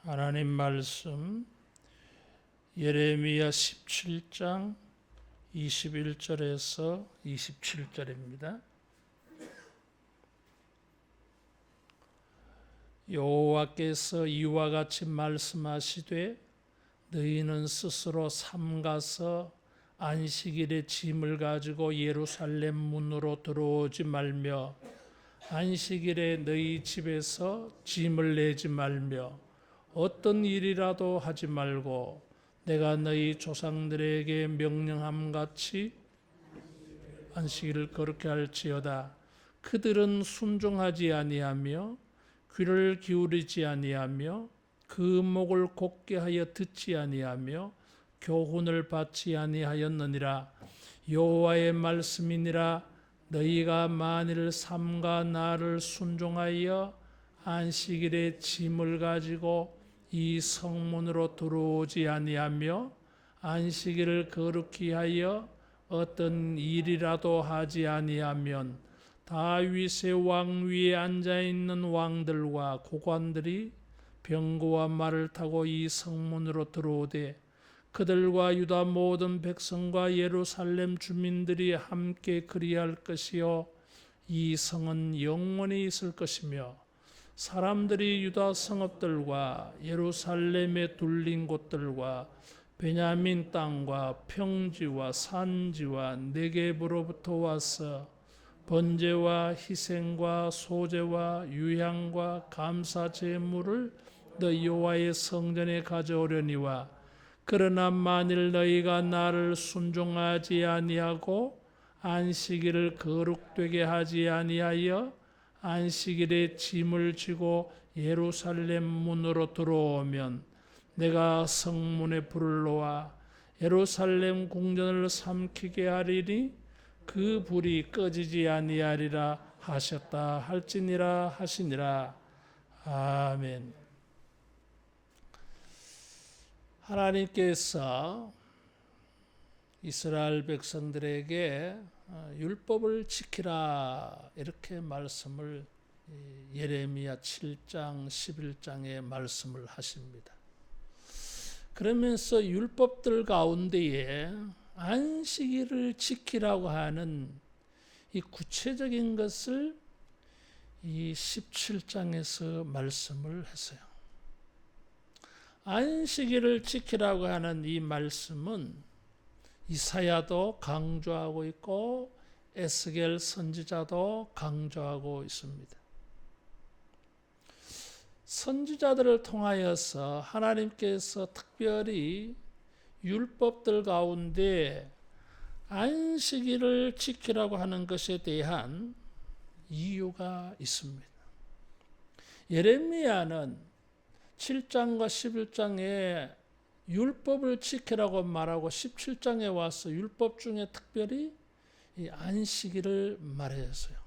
하나님 말씀 예레미야 17장 21절에서 27절입니다. 여호와께서 이와 같이 말씀하시되 너희는 스스로 삼가서 안식일에 짐을 가지고 예루살렘 문으로 들어오지 말며 안식일에 너희 집에서 짐을 내지 말며 어떤 일이라도 하지 말고 내가 너희 조상들에게 명령함 같이 안식일을 거룩히 할지어다. 그들은 순종하지 아니하며 귀를 기울이지 아니하며 그 목을 곧게 하여 듣지 아니하며 교훈을 받지 아니하였느니라. 여호와의 말씀이니라. 너희가 만일 삼가 나를 순종하여 안식일에 짐을 가지고 이 성문으로 들어오지 아니하며 안식일을 거룩히 하여 어떤 일이라도 하지 아니하면 다윗의 왕 위에 앉아 있는 왕들과 고관들이 병거와 말을 타고 이 성문으로 들어오되 그들과 유다 모든 백성과 예루살렘 주민들이 함께 그리할 것이요 이 성은 영원히 있을 것이며 사람들이 유다 성읍들과 예루살렘의 둘린 곳들과 베냐민 땅과 평지와 산지와 네겝으로부터 와서 번제와 희생과 소제와 유향과 감사 제물을 너 여호와의 성전에 가져오려니와 그러나 만일 너희가 나를 순종하지 아니하고 안식일을 거룩되게 하지 아니하여 안식일에 짐을 지고 예루살렘 문으로 들어오면 내가 성문에 불을 놓아 예루살렘 궁전을 삼키게 하리니 그 불이 꺼지지 아니하리라 하셨다 할지니라 하시니라. 아멘. 하나님께서 이스라엘 백성들에게 율법을 지키라 이렇게 말씀을 예레미야 7장 11장에 말씀을 하십니다. 그러면서 율법들 가운데에 안식일을 지키라고 하는 이 구체적인 것을 이 17장에서 말씀을 했어요. 안식일을 지키라고 하는 이 말씀은 이사야도 강조하고 있고 에스겔 선지자도 강조하고 있습니다. 선지자들을 통하여서 하나님께서 특별히 율법들 가운데 안식일을 지키라고 하는 것에 대한 이유가 있습니다. 예레미야는 7장과 11장에 율법을 지키라고 말하고 17장에 와서 율법 중에 특별히 이 안식일을 말했어요.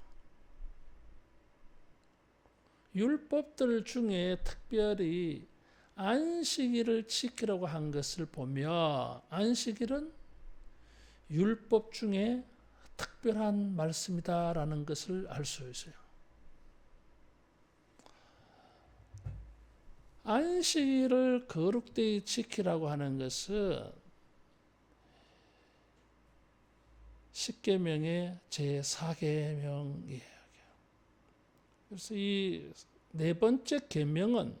율법들 중에 특별히 안식일을 지키라고 한 것을 보며 안식일은 율법 중에 특별한 말씀이다라는 것을 알 수 있어요. 안식일을 거룩되이 지키라고 하는 것은 십계명의 제4계명이에요. 그래서 이 네 번째 계명은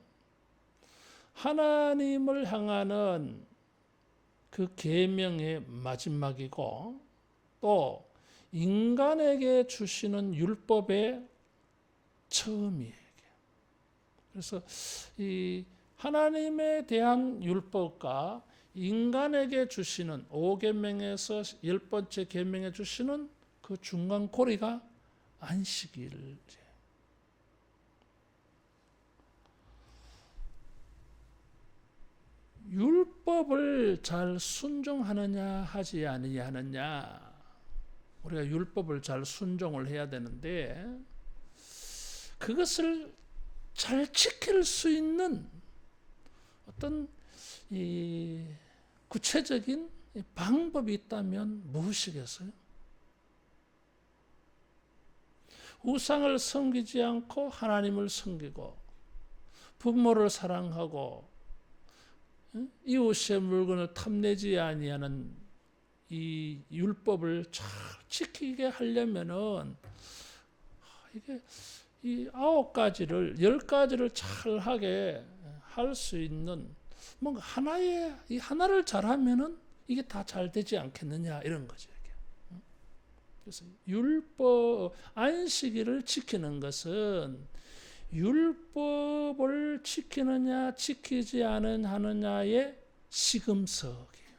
하나님을 향하는 그 계명의 마지막이고 또 인간에게 주시는 율법의 처음이에요. 그래서 이 하나님에 대한 율법과 인간에게 주시는 5계명에서 10번째 계명에 주시는 그 중간 고리가 안식일. 율법을 잘 순종하느냐 하지 아니하느냐. 우리가 율법을 잘 순종을 해야 되는데 그것을 잘 지킬 수 있는 어떤 이 구체적인 방법이 있다면 무엇이겠어요? 우상을 섬기지 않고 하나님을 섬기고 부모를 사랑하고 이웃의 물건을 탐내지 아니하는 이 율법을 잘 지키게 하려면은 이게 이 9가지를 10가지를 잘 하게 할 수 있는 뭔가 하나의 이 하나를 잘하면은 이게 다 잘 되지 않겠느냐 이런 거죠. 이게. 그래서 율법 안식일을 지키는 것은 율법을 지키느냐 지키지 않느냐의 시금석이에요.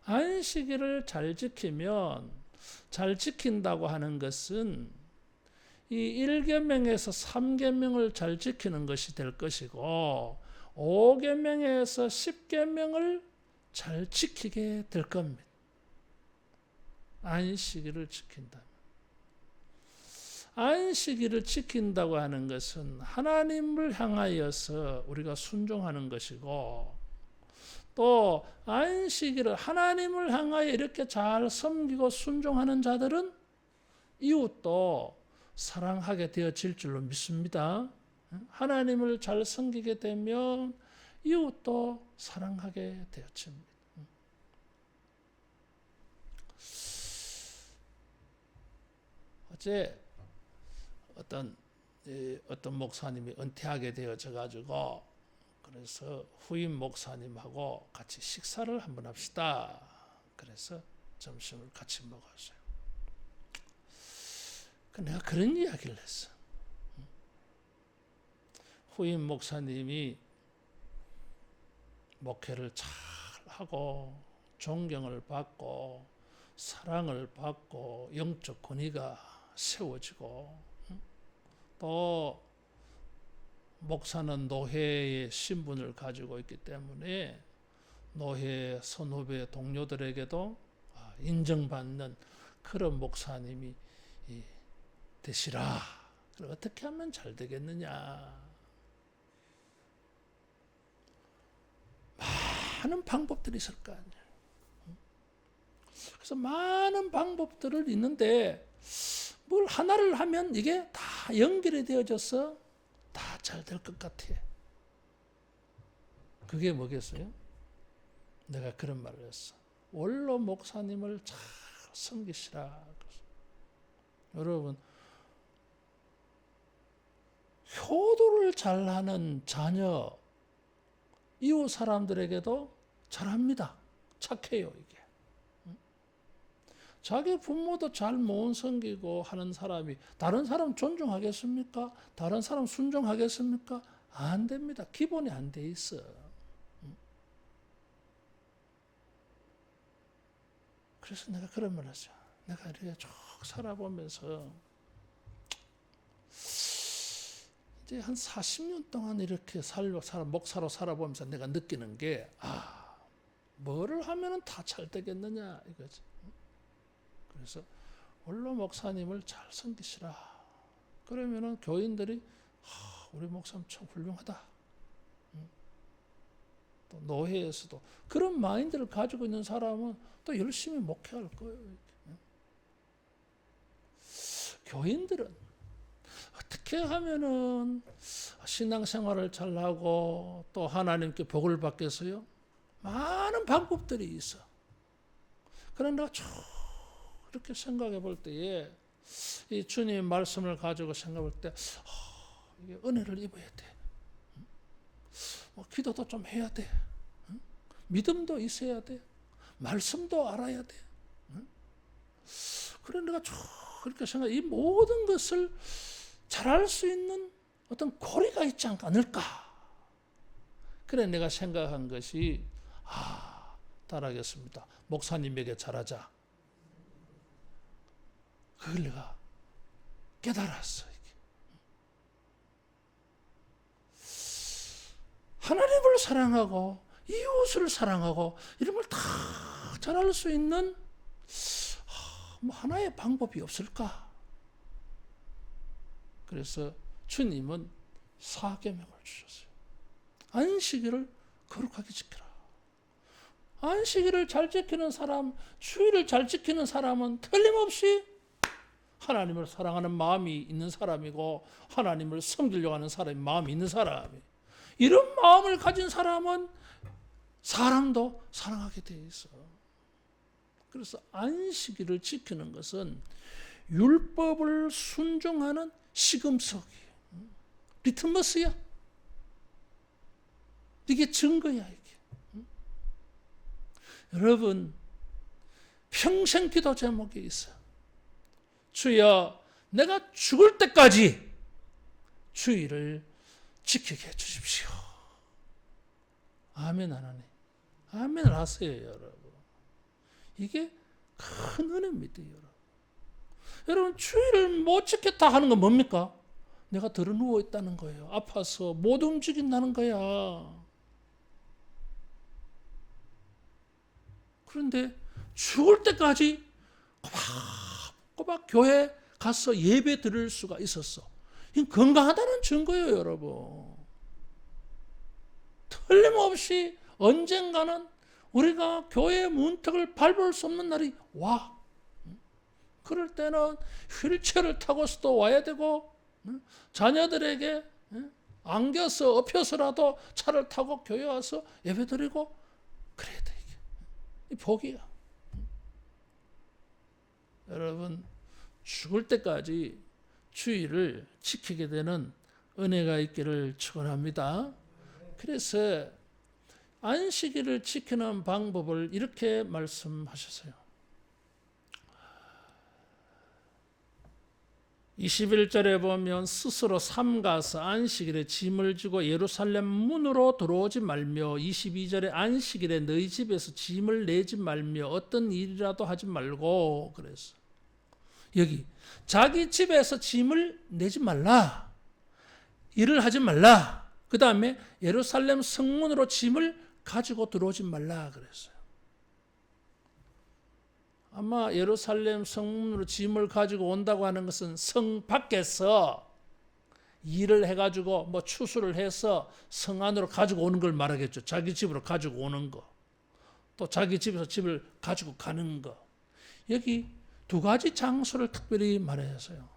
안식일을 잘 지키면 잘 지킨다고 하는 것은 이 1계명에서 3계명을 잘 지키는 것이 될 것이고 5계명에서 10계명을 잘 지키게 될 겁니다. 안식일을 지킨다면. 안식일을 지킨다고 하는 것은 하나님을 향하여서 우리가 순종하는 것이고 또 안식일을 하나님을 향하여 이렇게 잘 섬기고 순종하는 자들은 이웃도 사랑하게 되어질 줄로 믿습니다. 하나님을 잘 섬기게 되면 이웃도 사랑하게 되어집니다. 어제 어떤 목사님이 은퇴하게 되어져 가지고 그래서 후임 목사님하고 같이 식사를 한번 합시다. 그래서 점심을 같이 먹었어요. 내가 그런 이야기를 했어. 후임 목사님이 목회를 잘 하고 존경을 받고 사랑을 받고 영적 권위가 세워지고 또 목사는 노회의 신분을 가지고 있기 때문에 노회 선후배 동료들에게도 인정받는 그런 목사님이 되시라. 그럼 어떻게 하면 잘 되겠느냐? 많은 방법들이 있을 거 아니에요. 그래서 많은 방법들을 있는데 뭘 하나를 하면 이게 다 연결이 되어져서 다 잘 될 것 같아. 그게 뭐겠어요? 내가 그런 말을 했어. 원로 목사님을 잘 섬기시라. 여러분, 효도를 잘하는 자녀, 이웃 사람들에게도 잘합니다. 착해요, 이게. 자기 부모도 잘 못 섬기고 하는 사람이 다른 사람 존중하겠습니까? 다른 사람 순종하겠습니까? 안 됩니다. 기본이 안 돼 있어. 그래서 내가 그런 말을 했어요. 내가 이렇게 쭉 살아보면서 이제 한 40년 동안 이렇게 목사로 살아보면서 내가 느끼는 게 뭐를 하면은 다 잘 되겠느냐 이거지. 그래서 원로 목사님을 잘 섬기시라. 그러면은 교인들이 우리 목사님 참 훌륭하다. 또 노회에서도 그런 마인드를 가지고 있는 사람은 또 열심히 목회할 거예요. 교인들은 어떻게 하면은 신앙생활을 잘하고 또 하나님께 복을 받겠어요? 많은 방법들이 있어. 그런데 쭉 이렇게 생각해 볼 때에 이 주님 말씀을 가지고 생각할 때 이게 은혜를 입어야 돼. 기도도 좀 해야 돼. 믿음도 있어야 돼. 말씀도 알아야 돼. 그래 내가 쭉 그렇게 생각. 이 모든 것을 잘할 수 있는 어떤 고리가 있지 않을까. 그래 내가 생각한 것이 따라하겠습니다. 목사님에게 잘하자. 그걸 내가 깨달았어. 하나님을 사랑하고 이웃을 사랑하고 이런 걸 다 잘할 수 있는 뭐 하나의 방법이 없을까? 그래서 주님은 4계명을 주셨어요. 안식일을 거룩하게 지켜라. 안식일을 잘 지키는 사람, 주일을 잘 지키는 사람은 틀림없이 하나님을 사랑하는 마음이 있는 사람이고 하나님을 섬기려고 하는 사람이 마음이 있는 사람이. 이런 마음을 가진 사람은 사람도 사랑하게 돼 있어. 그래서 안식일을 지키는 것은 율법을 순종하는 시금석이에요. 리트머스야. 이게 증거야, 이게. 여러분, 평생 기도 제목이 있어요. 주여, 내가 죽을 때까지 주의를 지키게 해주십시오. 아멘 하나님. 아멘을 하세요, 여러분. 이게 큰 은혜입니다, 여러분. 여러분, 주의를 못 지켰다 하는 건 뭡니까? 내가 들어 누워 있다는 거예요. 아파서 못 움직인다는 거야. 그런데 죽을 때까지 꼬박꼬박 교회 가서 예배 드릴 수가 있었어. 이건 건강하다는 증거예요, 여러분. 틀림없이 언젠가는 우리가 교회의 문턱을 밟을 수 없는 날이 와. 그럴 때는 휠체어를 타고서도 와야 되고, 자녀들에게 안겨서 엎혀서라도 차를 타고 교회 와서 예배 드리고 그래야 돼. 이 복이야. 여러분, 죽을 때까지 주의를 지키게 되는 은혜가 있기를 축원합니다. 그래서 안식일을 지키는 방법을 이렇게 말씀하셨어요. 21절에 보면 스스로 삼가서 안식일에 짐을 지고 예루살렘 문으로 들어오지 말며 22절에 안식일에 너희 집에서 짐을 내지 말며 어떤 일이라도 하지 말고 그랬어. 여기 자기 집에서 짐을 내지 말라. 일을 하지 말라. 그 다음에 예루살렘 성문으로 짐을 가지고 들어오지 말라 그랬어요. 아마 예루살렘 성문으로 짐을 가지고 온다고 하는 것은 성 밖에서 일을 해가지고 뭐 추수를 해서 성 안으로 가지고 오는 걸 말하겠죠. 자기 집으로 가지고 오는 거. 또 자기 집에서 집을 가지고 가는 거. 여기 두 가지 장소를 특별히 말했어요.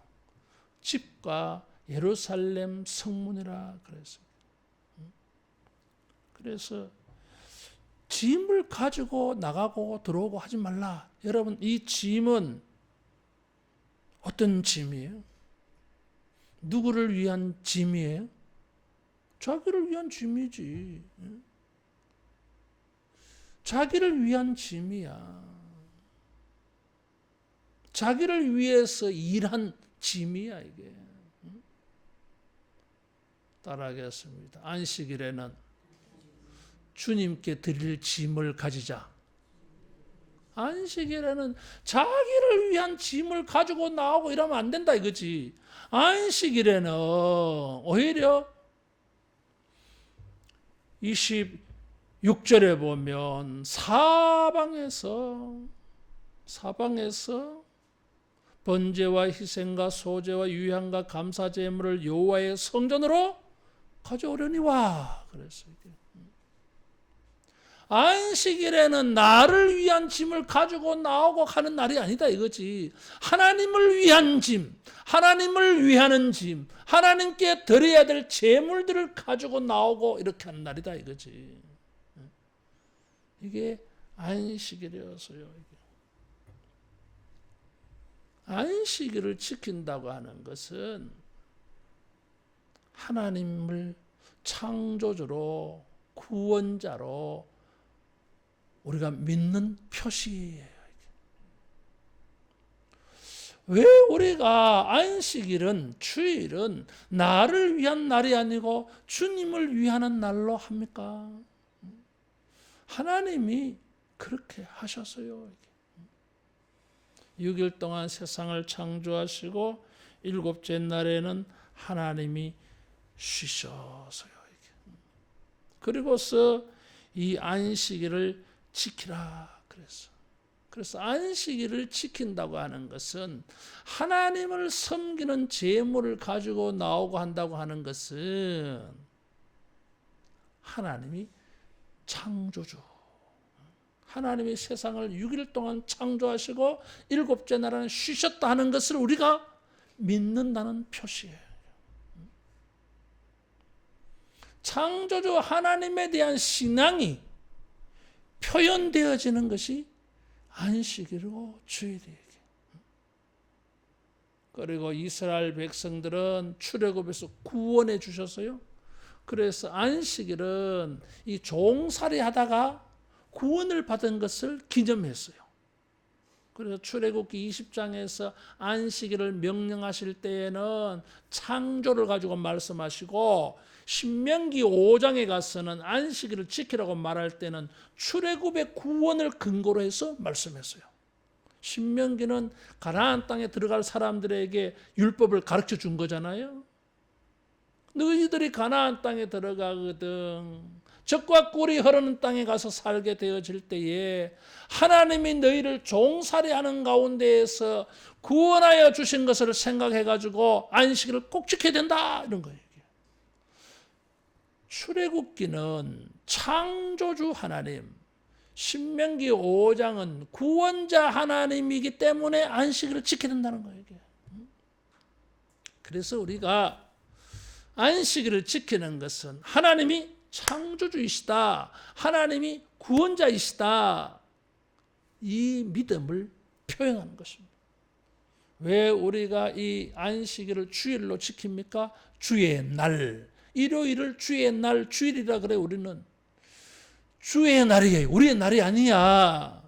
집과 예루살렘 성문이라 그랬어요. 그래서 짐을 가지고 나가고 들어오고 하지 말라. 여러분, 이 짐은 어떤 짐이에요? 누구를 위한 짐이에요? 자기를 위한 짐이지. 자기를 위한 짐이야. 자기를 위해서 일한 짐이야, 이게. 따라하겠습니다. 안식일에는 주님께 드릴 짐을 가지자. 안식일에는 자기를 위한 짐을 가지고 나오고 이러면 안 된다 이거지. 안식일에는 오히려 26절에 보면 사방에서 번제와 희생과 소제와 유향과 감사 제물을 여호와의 성전으로 가져오려니와 그랬어요. 안식일에는 나를 위한 짐을 가지고 나오고 가는 날이 아니다 이거지. 하나님을 위한 짐, 하나님을 위하는 짐, 하나님께 드려야 될 제물들을 가지고 나오고 이렇게 하는 날이다 이거지. 이게 안식일이었어요. 안식일을 지킨다고 하는 것은 하나님을 창조주로 구원자로 우리가 믿는 표시예요. 왜 우리가 안식일은 주일은 나를 위한 날이 아니고 주님을 위하는 날로 합니까? 하나님이 그렇게 하셨어요. 6일 동안 세상을 창조하시고 일곱째 날에는 하나님이 쉬셨어요. 그리고서 이 안식일을 지키라 그랬어. 그래서 안식일을 지킨다고 하는 것은 하나님을 섬기는 제물을 가지고 나오고 한다고 하는 것은 하나님이 창조주. 하나님이 세상을 6일 동안 창조하시고 일곱째 날에는 쉬셨다 하는 것을 우리가 믿는다는 표시예요. 창조주 하나님에 대한 신앙이 표현되어지는 것이 안식일이고 주일이에요. 그리고 이스라엘 백성들은 출애굽에서 구원해 주셨어요. 그래서 안식일은 이 종살이 하다가 구원을 받은 것을 기념했어요. 그래서 출애굽기 20장에서 안식일을 명령하실 때에는 창조를 가지고 말씀하시고, 신명기 5장에 가서는 안식일을 지키라고 말할 때는 출애굽의 구원을 근거로 해서 말씀했어요. 신명기는 가나안 땅에 들어갈 사람들에게 율법을 가르쳐 준 거잖아요. 너희들이 가나안 땅에 들어가거든 적과 꿀이 흐르는 땅에 가서 살게 되어질 때에 하나님이 너희를 종살이하는 가운데에서 구원하여 주신 것을 생각해가지고 안식일을 꼭 지켜야 된다, 이런 거예요. 출애굽기는 창조주 하나님, 신명기 5장은 구원자 하나님이기 때문에 안식일을 지켜야 된다는 거예요. 그래서 우리가 안식일을 지키는 것은 하나님이 창조주이시다, 하나님이 구원자이시다, 이 믿음을 표현하는 것입니다. 왜 우리가 이 안식일을 주일로 지킵니까? 주의 날, 일요일을 주의 날, 주일이라 그래. 우리는 주의 날이에요. 우리의 날이 아니야.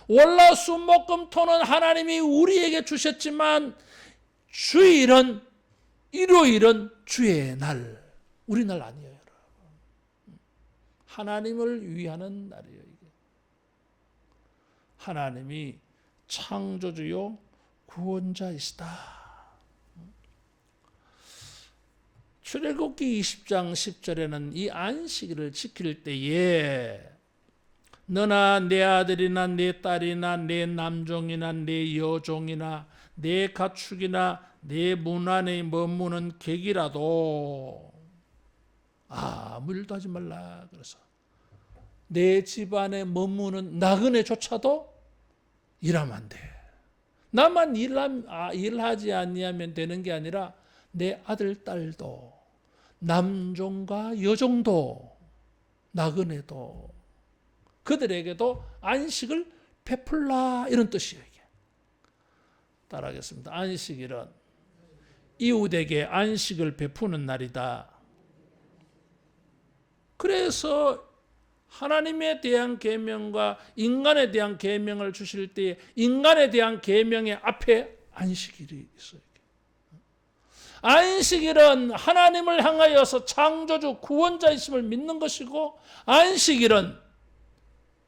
월화수목금토는 하나님이 우리에게 주셨지만 주일은, 일요일은 주의 날, 우리 날 아니에요. 하나님을 위하는 날이에요. 이게. 하나님이 창조주요 구원자이시다. 출애굽기 20장 10절에는 이 안식일을 지킬 때에 너나 내 아들이나 내 딸이나 내 남종이나 내 여종이나 내 가축이나 내 문 안에 머무는 객이라도 아무 일도 하지 말라. 그래서 내 집안에 머무는 나그네조차도 일하면 안 돼. 나만 일하지 아니하면 되는 게 아니라 내 아들, 딸도, 남종과 여종도, 나그네도, 그들에게도 안식을 베풀라, 이런 뜻이에요. 이게. 따라하겠습니다. 안식일은 이웃에게 안식을 베푸는 날이다. 그래서 하나님에 대한 계명과 인간에 대한 계명을 주실 때 인간에 대한 계명의 앞에 안식일이 있어요. 안식일은 하나님을 향하여서 창조주 구원자이심을 믿는 것이고, 안식일은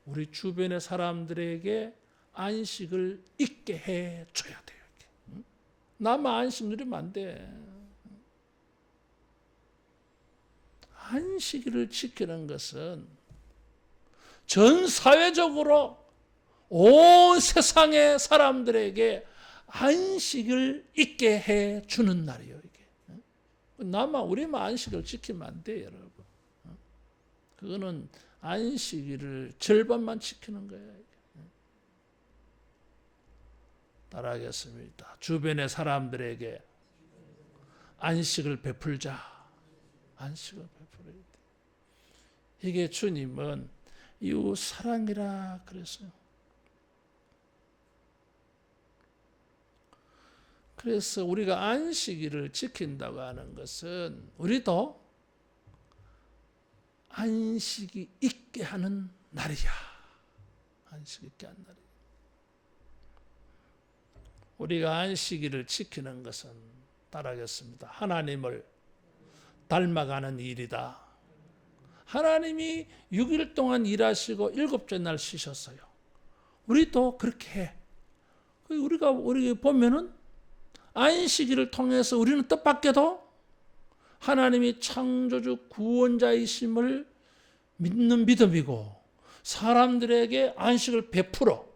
우리 주변의 사람들에게 안식을 있게 해줘야 돼요. 나만 안식 누리면 안 돼. 안식일을 지키는 것은 전 사회적으로 온 세상의 사람들에게 안식을 있게 해주는 날이에요. 이게. 우리만 안식을 지키면 안 돼요, 여러분. 그거는 안식일을 절반만 지키는 거예요. 따라하겠습니다. 주변의 사람들에게 안식을 베풀자. 안식을 베풀어야 돼. 이게 주님은 이웃 사랑이라 그랬어요. 그래서 우리가 안식일을 지킨다고 하는 것은 우리도 안식이 있게 하는 날이야. 안식이 있게 하는 날이야. 우리가 안식일을 지키는 것은 따라하겠습니다. 하나님을 닮아가는 일이다. 하나님이 6일 동안 일하시고 7째 날 쉬셨어요. 우리도 그렇게 해. 우리가 보면은 안식일을 통해서 우리는 뜻밖에도 하나님이 창조주 구원자이심을 믿는 믿음이고, 사람들에게 안식을 베풀어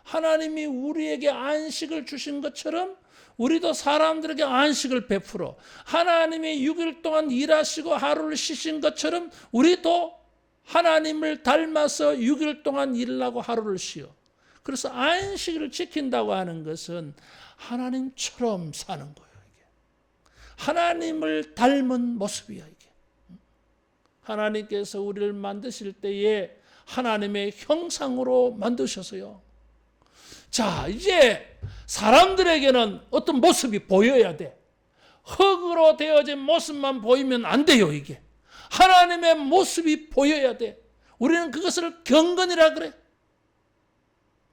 하나님이 우리에게 안식을 주신 것처럼 우리도 사람들에게 안식을 베풀어 하나님이 6일 동안 일하시고 하루를 쉬신 것처럼 우리도 하나님을 닮아서 6일 동안 일하고 하루를 쉬어. 그래서 안식일을 지킨다고 하는 것은 하나님처럼 사는 거예요. 이게. 하나님을 닮은 모습이야. 이게. 하나님께서 우리를 만드실 때에 하나님의 형상으로 만드셔서요. 자, 이제 사람들에게는 어떤 모습이 보여야 돼. 흙으로 되어진 모습만 보이면 안 돼요, 이게. 하나님의 모습이 보여야 돼. 우리는 그것을 경건이라 그래.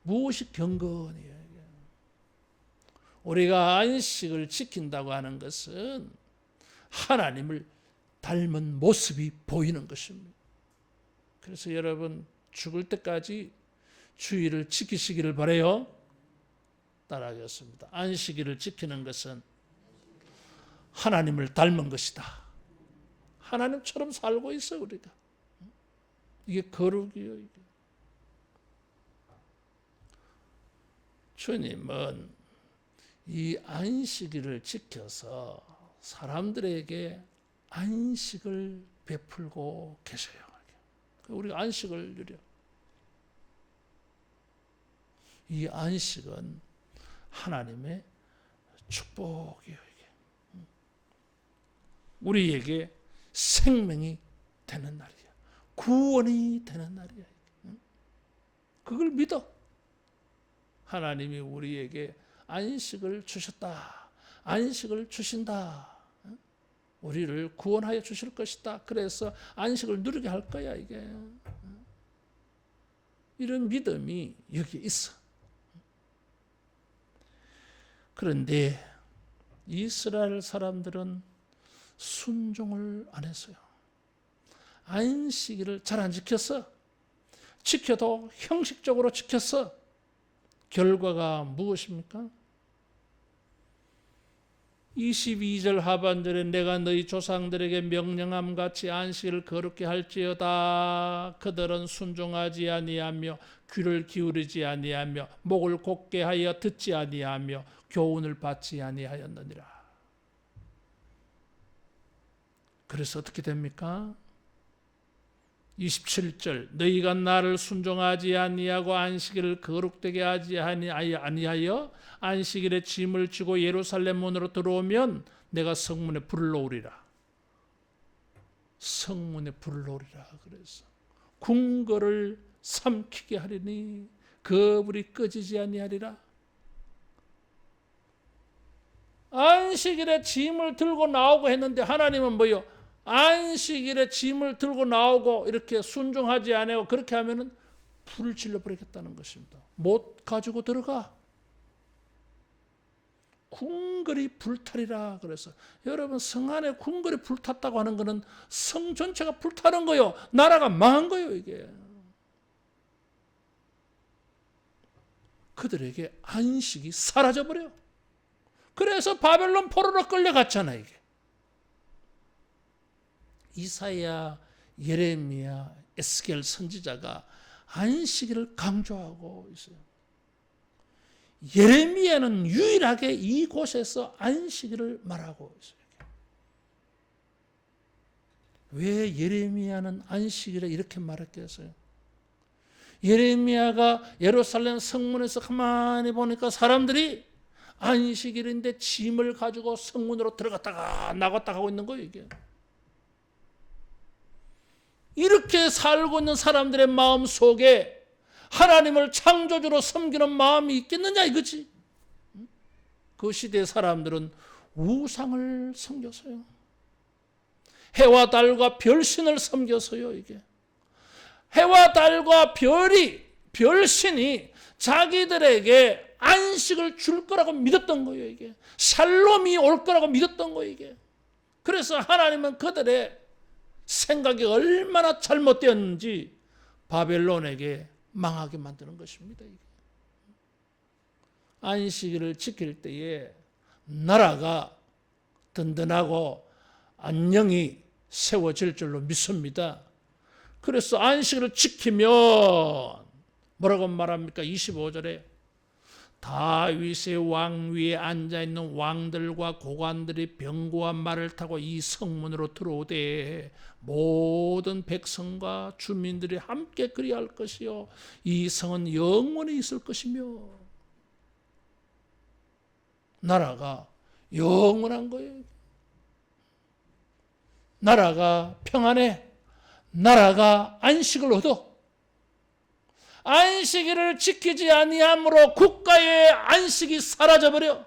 무엇이 경건이에요? 우리가 안식을 지킨다고 하는 것은 하나님을 닮은 모습이 보이는 것입니다. 그래서 여러분 죽을 때까지 주의를 지키시기를 바라요. 따라하겠습니다. 안식일을 지키는 것은 하나님을 닮은 것이다. 하나님처럼 살고 있어 우리가. 이게 거룩이요. 이게. 주님은 이 안식일을 지켜서 사람들에게 안식을 베풀고 계셔요. 우리가 안식을 누려. 이 안식은 하나님의 축복이에요. 이게. 우리에게 생명이 되는 날이야. 구원이 되는 날이야. 그걸 믿어. 하나님이 우리에게 안식을 주셨다. 안식을 주신다. 우리를 구원하여 주실 것이다. 그래서 안식을 누리게 할 거야, 이게. 이런 믿음이 여기에 있어. 그런데 이스라엘 사람들은 순종을 안 했어요. 안식일을 잘 안 지켰어. 지켜도 형식적으로 지켰어. 결과가 무엇입니까? 22절 하반절에 내가 너희 조상들에게 명령함 같이 안식일을 거룩게 할지어다. 그들은 순종하지 아니하며 귀를 기울이지 아니하며 목을 곧게 하여 듣지 아니하며 교훈을 받지 아니하였느니라. 그래서 어떻게 됩니까? 27절 너희가 나를 순종하지 아니하고 안식일을 거룩되게 하지 아니하여 안식일에 짐을 지고 예루살렘 문으로 들어오면 내가 성문에 불을 놓으리라. 성문에 불을 놓으리라. 그래서 궁궐을 삼키게 하리니 그 불이 꺼지지 아니하리라. 안식일에 짐을 들고 나오고 했는데 하나님은 뭐요? 안식일에 짐을 들고 나오고 이렇게 순종하지 않고 그렇게 하면은 불을 질러버리겠다는 것입니다. 못 가지고 들어가. 궁궐이 불타리라. 그래서 여러분 성 안에 궁궐이 불탔다고 하는 것은 성 전체가 불타는 거요. 나라가 망한 거요, 이게. 그들에게 안식이 사라져버려. 그래서 바벨론 포로로 끌려갔잖아, 이게. 이사야, 예레미야, 에스겔 선지자가 안식일을 강조하고 있어요. 예레미야는 유일하게 이곳에서 안식일을 말하고 있어요. 왜 예레미야는 안식일에 이렇게 말했겠어요? 예레미야가 예루살렘 성문에서 가만히 보니까 사람들이 안식일인데 짐을 가지고 성문으로 들어갔다가 나갔다 하고 있는 거예요, 이게. 이렇게 살고 있는 사람들의 마음 속에 하나님을 창조주로 섬기는 마음이 있겠느냐 이거지. 그 시대의 사람들은 우상을 섬겼어요. 해와 달과 별신을 섬겼어요, 이게. 해와 달과 별신이 자기들에게 안식을 줄 거라고 믿었던 거예요, 이게. 샬롬이 올 거라고 믿었던 거예요, 이게. 그래서 하나님은 그들의 생각이 얼마나 잘못되었는지 바벨론에게 망하게 만드는 것입니다. 이게. 안식일을 지킬 때에 나라가 든든하고 안녕이 세워질 줄로 믿습니다. 그래서 안식일을 지키면 뭐라고 말합니까? 25절에 다윗의 왕 위에 앉아있는 왕들과 고관들이 병거와 말을 타고 이 성문으로 들어오되 모든 백성과 주민들이 함께 그리할 것이요 이 성은 영원히 있을 것이며. 나라가 영원한 거예요. 나라가 평안해. 나라가 안식을 얻어. 안식일을 지키지 아니함으로 국가의 안식이 사라져버려.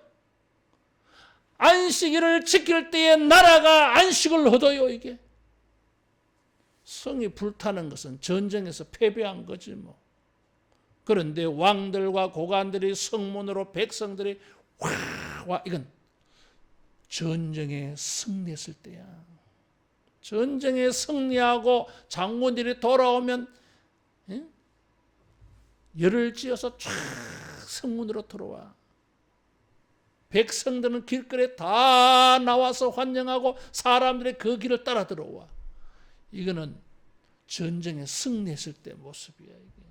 안식일을 지킬 때에 나라가 안식을 얻어요. 이게 성이 불타는 것은 전쟁에서 패배한 거지 뭐. 그런데 왕들과 고관들이 성문으로 백성들이 와 이건 전쟁에 승리했을 때야. 전쟁에 승리하고 장군들이 돌아오면 열을 지어서 쫙 성문으로 들어와. 백성들은 길거리에 다 나와서 환영하고 사람들이 그 길을 따라 들어와. 이거는 전쟁에 승리했을 때 모습이야. 이게.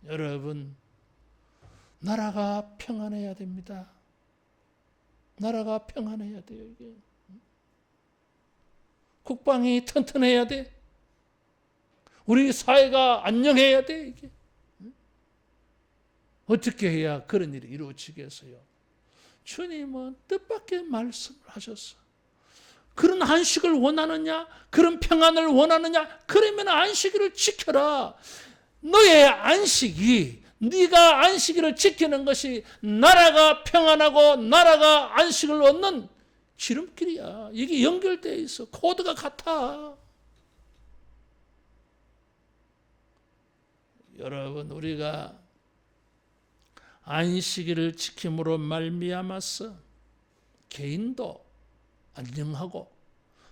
여러분, 나라가 평안해야 됩니다. 나라가 평안해야 돼요. 이게. 국방이 튼튼해야 돼. 우리 사회가 안녕해야 돼. 이게. 어떻게 해야 그런 일이 이루어지겠어요? 주님은 뜻밖의 말씀을 하셨어. 그런 안식을 원하느냐? 그런 평안을 원하느냐? 그러면 안식일을 지켜라. 너의 안식이, 네가 안식일을 지키는 것이 나라가 평안하고 나라가 안식을 얻는 지름길이야. 이게 연결되어 있어. 코드가 같아. 여러분, 우리가 안식일을 지킴으로 말미암아서 개인도 안녕하고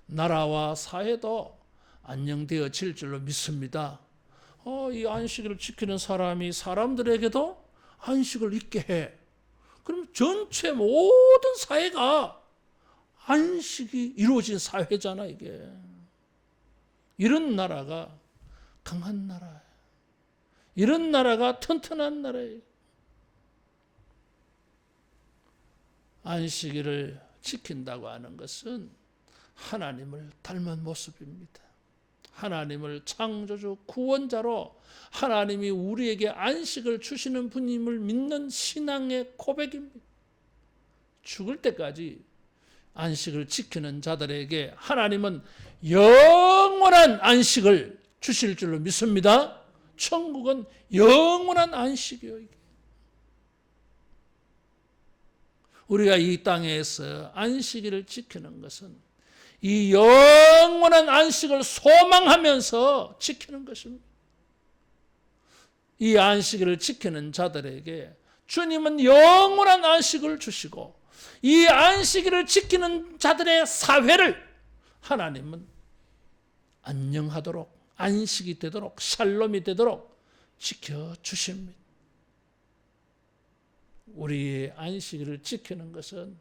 나라와 사회도 안녕되어질 줄로 믿습니다. 이 안식일을 지키는 사람이 사람들에게도 안식을 있게 해. 그럼 전체 모든 사회가 안식이 이루어진 사회잖아, 이게. 이런 나라가 강한 나라예요. 이런 나라가 튼튼한 나라예요. 안식일을 지킨다고 하는 것은 하나님을 닮은 모습입니다. 하나님을 창조주 구원자로 하나님이 우리에게 안식을 주시는 분임을 믿는 신앙의 고백입니다. 죽을 때까지 안식을 지키는 자들에게 하나님은 영원한 안식을 주실 줄로 믿습니다. 천국은 영원한 안식이에요. 우리가 이 땅에서 안식일을 지키는 것은 이 영원한 안식을 소망하면서 지키는 것입니다. 이 안식일을 지키는 자들에게 주님은 영원한 안식을 주시고 이 안식일을 지키는 자들의 사회를 하나님은 안녕하도록 안식이 되도록 샬롬이 되도록 지켜주십니다. 우리의 안식일을 지키는 것은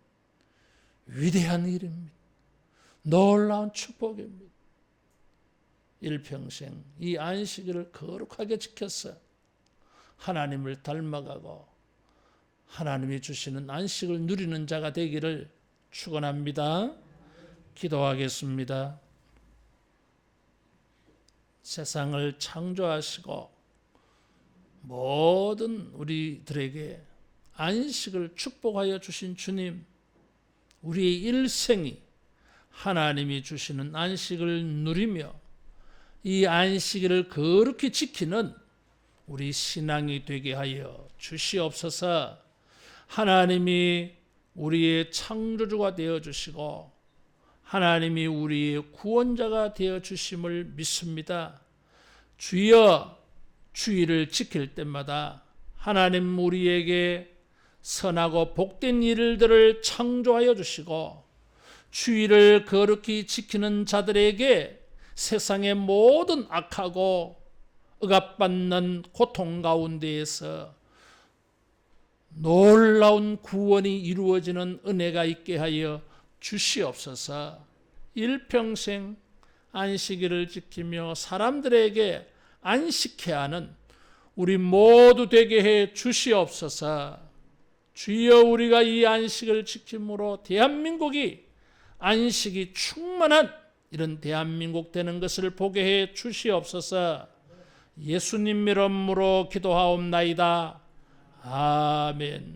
위대한 일입니다. 놀라운 축복입니다. 일평생 이 안식일을 거룩하게 지켜서 하나님을 닮아가고 하나님이 주시는 안식을 누리는 자가 되기를 축원합니다. 기도하겠습니다. 세상을 창조하시고 모든 우리들에게 안식을 축복하여 주신 주님, 우리의 일생이 하나님이 주시는 안식을 누리며 이 안식일을 거룩히 지키는 우리 신앙이 되게 하여 주시옵소서. 하나님이 우리의 창조주가 되어 주시고 하나님이 우리의 구원자가 되어 주심을 믿습니다. 주여, 주일을 지킬 때마다 하나님 우리에게 선하고 복된 일들을 창조하여 주시고 주일을 거룩히 지키는 자들에게 세상의 모든 악하고 억압받는 고통 가운데에서 놀라운 구원이 이루어지는 은혜가 있게 하여 주시옵소서. 일평생 안식일을 지키며 사람들에게 안식케 하는 우리 모두 되게 해 주시옵소서. 주여, 우리가 이 안식을 지킴으로 대한민국이 안식이 충만한 이런 대한민국 되는 것을 보게 해 주시옵소서. 예수님 이름으로 기도하옵나이다. 아멘.